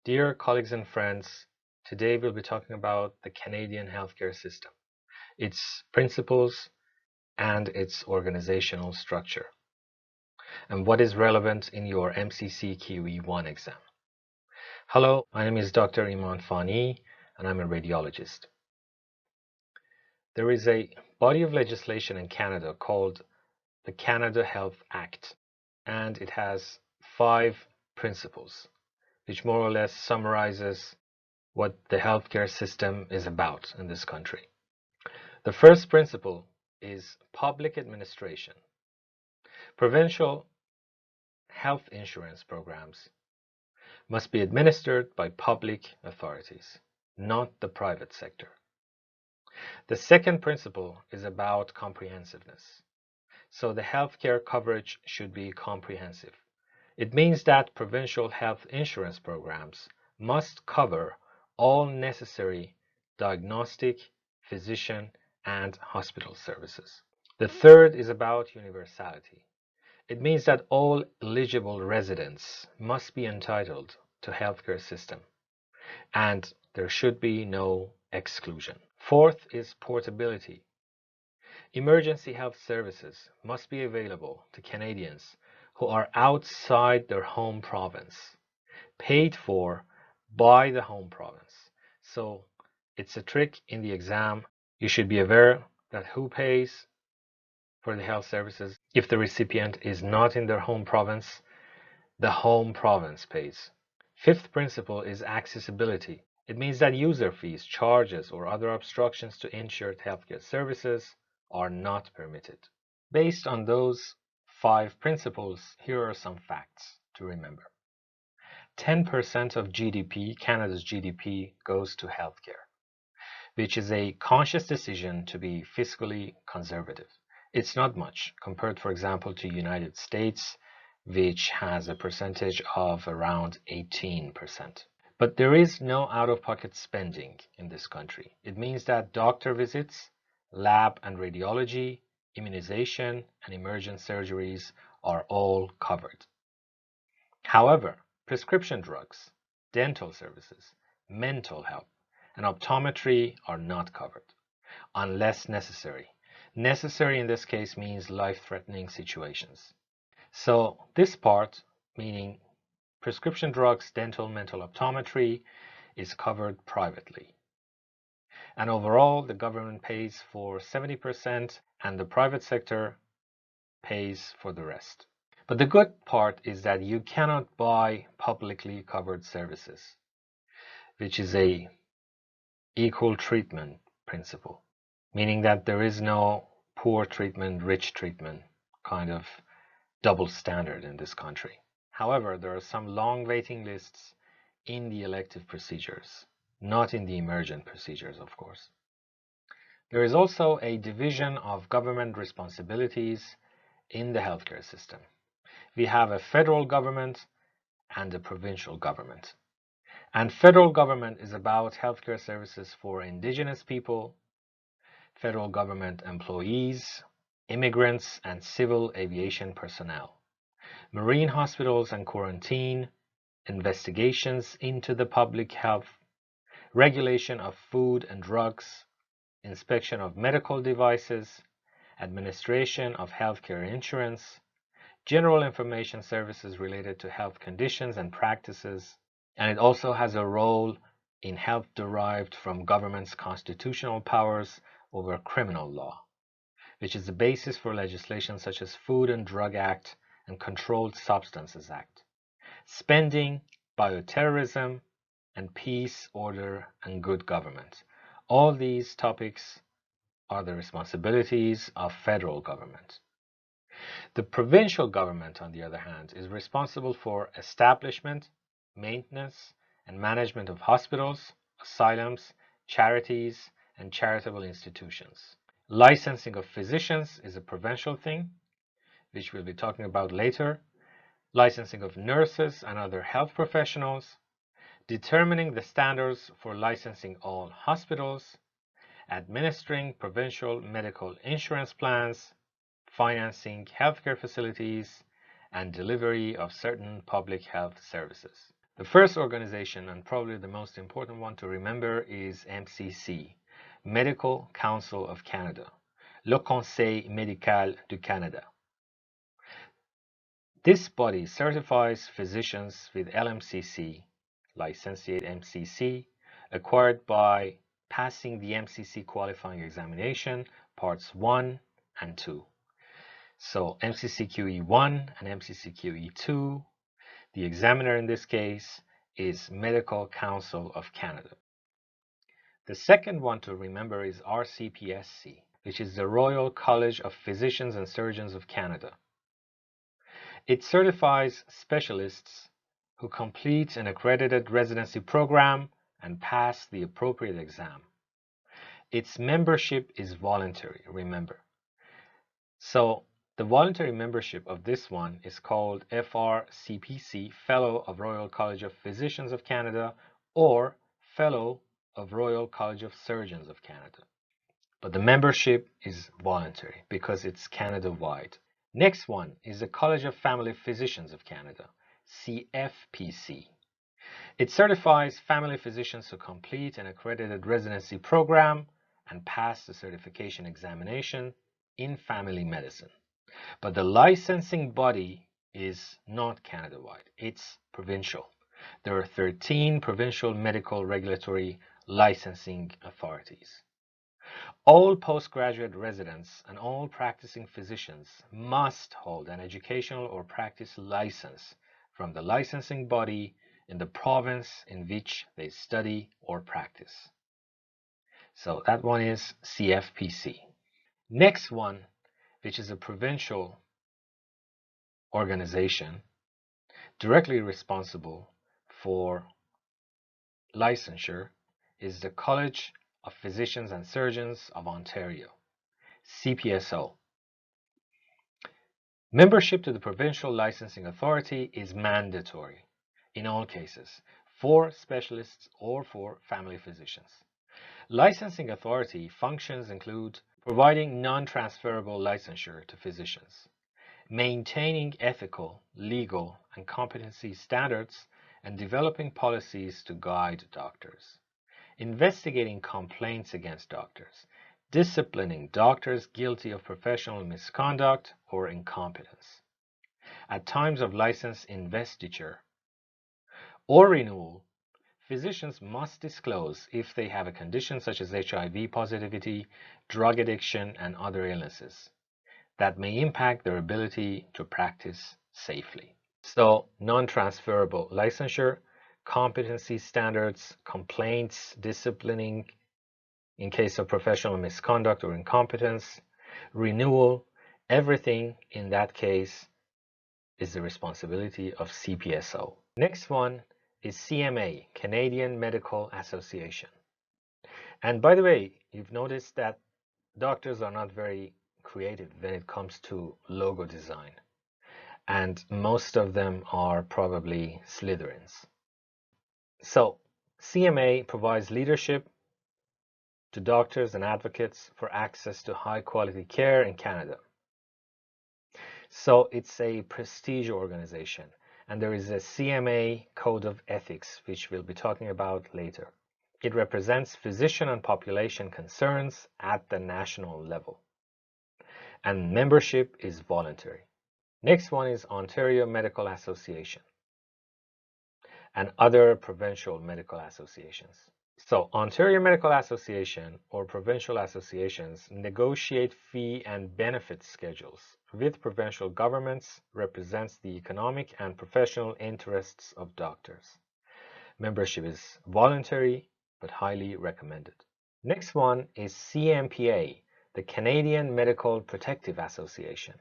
Dear colleagues and friends, today we'll be talking about the Canadian healthcare system, its principles, and its organizational structure, and what is relevant in your MCC Kiwi 1 exam. Hello, my name is Dr. Iman Fani, and I'm a radiologist. There is a body of legislation in Canada called the Canada Health Act, and it has 5 principles, which more or less summarizes what the healthcare system is about in this country. The first principle is public administration. Provincial health insurance programs must be administered by public authorities, not the private sector. The second principle is about comprehensiveness. So the healthcare coverage should be comprehensive. It means that provincial health insurance programs must cover all necessary diagnostic, physician, and hospital services. The third is about universality. It means that all eligible residents must be entitled to healthcare system, and there should be no exclusion. Fourth is portability. Emergency health services must be available to Canadians who are outside their home province, paid for by the home province. So it's a trick in the exam. You should be aware that who pays for the health services. If the recipient is not in their home province, the home province pays. Fifth principle is accessibility. It means that user fees, charges, or other obstructions to insured healthcare services are not permitted. Based on those 5 principles, here are some facts to remember. 10% of GDP, Canada's GDP, goes to healthcare, which is a conscious decision to be fiscally conservative. It's not much compared, for example, to United States, which has a percentage of around 18%. But there is no out-of-pocket spending in this country. It means that doctor visits, lab and radiology, immunization, and emergent surgeries are all covered. However, prescription drugs, dental services, mental health, and optometry are not covered, unless necessary. Necessary in this case means life-threatening situations. So this part, meaning prescription drugs, dental, mental, optometry, is covered privately. And overall, the government pays for 70% and the private sector pays for the rest. But the good part is that you cannot buy publicly covered services, which is a equal treatment principle, meaning that there is no poor treatment, rich treatment kind of double standard in this country. However, there are some long waiting lists in the elective procedures, not in the emergent procedures, of course. There is also a division of government responsibilities in the healthcare system. We have a federal government and a provincial government. And federal government is about healthcare services for Indigenous people, federal government employees, immigrants, and civil aviation personnel, marine hospitals and quarantine, investigations into the public health, regulation of food and drugs, inspection of medical devices, administration of healthcare insurance, general information services related to health conditions and practices, and it also has a role in health derived from government's constitutional powers over criminal law, which is the basis for legislation such as Food and Drug Act and Controlled Substances Act, spending, bioterrorism, and peace, order, and good government. All these topics are the responsibilities of federal government. The provincial government, on the other hand, is responsible for establishment, maintenance, and management of hospitals, asylums, charities, and charitable institutions. Licensing of physicians is a provincial thing, which we'll be talking about later. Licensing of nurses and other health professionals, determining the standards for licensing all hospitals, administering provincial medical insurance plans, financing healthcare facilities, and delivery of certain public health services. The first organization, and probably the most important one to remember, is MCC, Medical Council of Canada, Le Conseil Médical du Canada. This body certifies physicians with LMCC, licentiate MCC, acquired by passing the MCC qualifying examination, parts 1 and 2. So MCCQE 1 and MCCQE 2, the examiner in this case is Medical Council of Canada. The second one to remember is RCPSC, which is the Royal College of Physicians and Surgeons of Canada. It certifies specialists who complete an accredited residency program and pass the appropriate exam. Its membership is voluntary, remember. So the voluntary membership of this one is called FRCPC, Fellow of Royal College of Physicians of Canada, or Fellow of Royal College of Surgeons of Canada. But the membership is voluntary because it's Canada-wide. Next one is the College of Family Physicians of Canada, CFPC. It certifies family physicians who complete an accredited residency program and pass the certification examination in family medicine. But the licensing body is not Canada-wide, it's provincial. There are 13 provincial medical regulatory licensing authorities. All postgraduate residents and all practicing physicians must hold an educational or practice license from the licensing body in the province in which they study or practice. So that one is CFPC. Next one, which is a provincial organization directly responsible for licensure, is the College of Physicians and Surgeons of Ontario, CPSO. Membership to the provincial licensing authority is mandatory in all cases for specialists or for family physicians. Licensing authority functions include providing non-transferable licensure to physicians, maintaining ethical, legal, and competency standards, and developing policies to guide doctors, investigating complaints against doctors, disciplining doctors guilty of professional misconduct or incompetence. At times of license investiture or renewal, physicians must disclose if they have a condition such as HIV positivity, drug addiction, and other illnesses that may impact their ability to practice safely. So, non-transferable licensure, competency standards, complaints, disciplining in case of professional misconduct or incompetence, renewal, everything in that case is the responsibility of CPSO. Next one is CMA, Canadian Medical Association. And by the way, you've noticed that doctors are not very creative when it comes to logo design. And most of them are probably Slytherins. So, CMA provides leadership to doctors and advocates for access to high quality care in Canada. So it's a prestige organization, and there is a CMA Code of Ethics, which we'll be talking about later. It represents physician and population concerns at the national level, and membership is voluntary. Next one is Ontario Medical Association and other provincial medical associations. So Ontario Medical Association or provincial associations negotiate fee and benefit schedules with provincial governments, represents the economic and professional interests of doctors. Membership is voluntary but highly recommended. Next one is CMPA, the Canadian Medical Protective Association.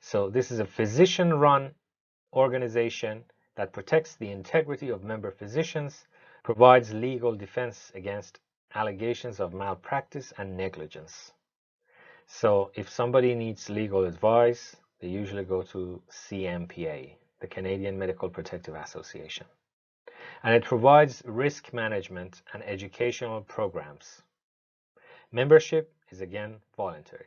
So this is a physician-run organization that protects the integrity of member physicians, provides legal defense against allegations of malpractice and negligence. So if somebody needs legal advice, they usually go to CMPA, the Canadian Medical Protective Association. And it provides risk management and educational programs. Membership is again voluntary.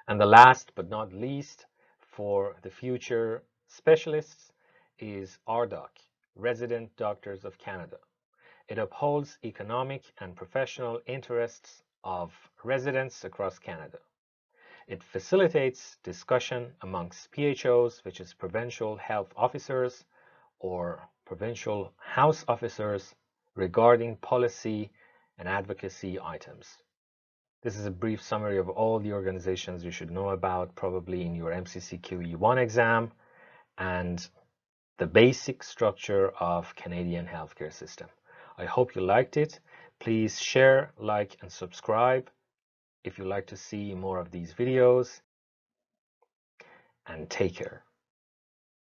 And the last but not least for the future specialists is RDoC, Resident Doctors of Canada. It upholds economic and professional interests of residents across Canada. It facilitates discussion amongst PHOs, which is provincial health officers or provincial house officers, regarding policy and advocacy items. This is a brief summary of all the organizations you should know about probably in your MCCQE1 exam and the basic structure of Canadian healthcare system. I hope you liked it. Please share, like, and subscribe if you'd like to see more of these videos, and take care.